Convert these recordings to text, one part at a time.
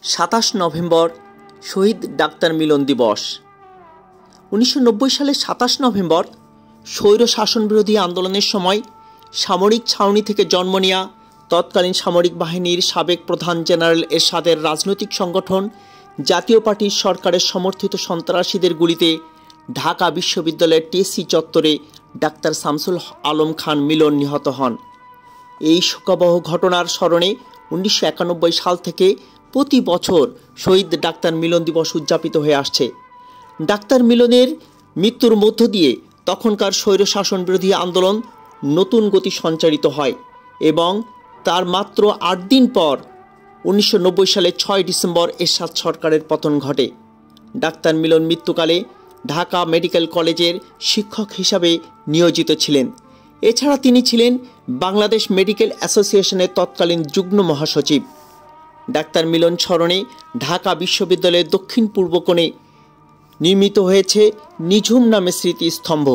27 November শহীদ doctor মিলন দিবস। 1990 সালের 27 November স্বৈর শাসন বিরোধী আন্দোলনের সময় সামরিক ছাউনি থেকে জন্ম নেয়া তৎকালীন সামরিক বাহিনীর সাবেক প্রধান জেনারেল এরশাদের রাজনৈতিক সংগঠন জাতীয় পার্টির সরকারের সমর্থিত সন্ত্রাসীদের গুলিতে ঢাকা বিশ্ববিদ্যালয়ের টিএসসি চত্বরে ডাক্তার শামসুল আলম খান মিলন নিহত হন। এই শোকাবহ ঘটনার স্মরণে 1991 সাল থেকে প্রতি বছর শহীদ ডাক্তার মিলন দিবস উদযাপিত হয়ে আসছে। ডাক্তার মিলনের মৃত্যুর মধ্য দিয়ে তখনকার স্বৈরশাসন বিরোধী আন্দোলন নতুন গতি সঞ্চারিত হয় এবং তার মাত্র 8 দিন পর 1990 সালের 6 ডিসেম্বর এরশাদ সরকারের পতন ঘটে। ডাক্তার মিলন মৃত্যুকালে ঢাকা মেডিকেল কলেজের শিক্ষক হিসাবে নিয়োজিত ছিলেন। এছাড়া তিনি ছিলেন বাংলাদেশ মেডিকেল অ্যাসোসিয়েশনের তৎকালীন যুগ্ম মহাসচিব। ডাক্তার মিলন স্মরণে ঢাকা বিশ্ববিদ্যালয়ের দক্ষিণ পূর্ব কোণে নির্মিত হয়েছে নিঝুম নামে স্মৃতিস্তম্ভ।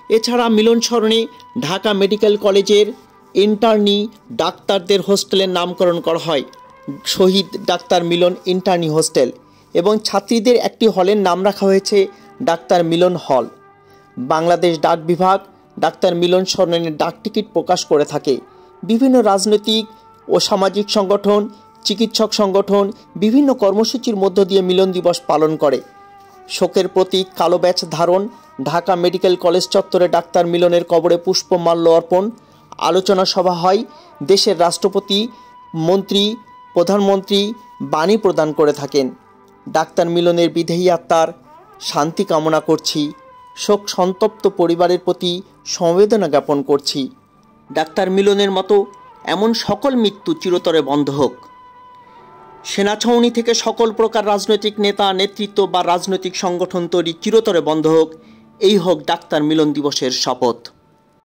এছাড়া মিলন স্মরণে ঢাকা মেডিকেল কলেজের ইন্টার্নি ডাক্তারদের হোস্টেলের নামকরণ করা হয় শহীদ ডাক্তার মিলন ইন্টার্নি হোস্টেল এবং ছাত্রীদের একটি হলের নাম রাখা হয়েছে ডাক্তার মিলন হল। বাংলাদেশ ডাক বিভাগ ডাক্তার মিলন স্মরণে ডাক টিকিট প্রকাশ করে থাকে। বিভিন্ন রাজনৈতিক ও সামাজিক সংগঠন, চিকিৎসক সংগঠন বিভিন্ন কর্মসূচির মধ্য দিয়ে মিলন দিবস পালন করে। শোকের প্রতীক কালো ব্যাচ ধারণ, ঢাকা মেডিকেল কলেজ চত্বরে ডাক্তার মিলনের কবরে পুষ্পমাল্য অর্পণ, আলোচনা সভা হয়। দেশের রাষ্ট্রপতি, মন্ত্রী, প্রধানমন্ত্রী বাণী প্রদান করে থাকেন। ডাক্তার মিলনের বিদেহী আত্মার শান্তি কামনা করছি। শোক সন্তপ্ত পরিবারের প্রতি সমবেদনা জ্ঞাপন করছি। ডাক্তার মিলনের মতো এমন সকল মৃত্যু চিরতরে বন্ধ হোক। সেনা ছাউনি থেকে সকল প্রকার রাজনৈতিক নেতা, নেতৃত্ব বা রাজনৈতিক সংগঠন তৈরি চিরতরে বন্ধ হোক। এই হোক ডাক্তার মিলন দিবসের শপথ।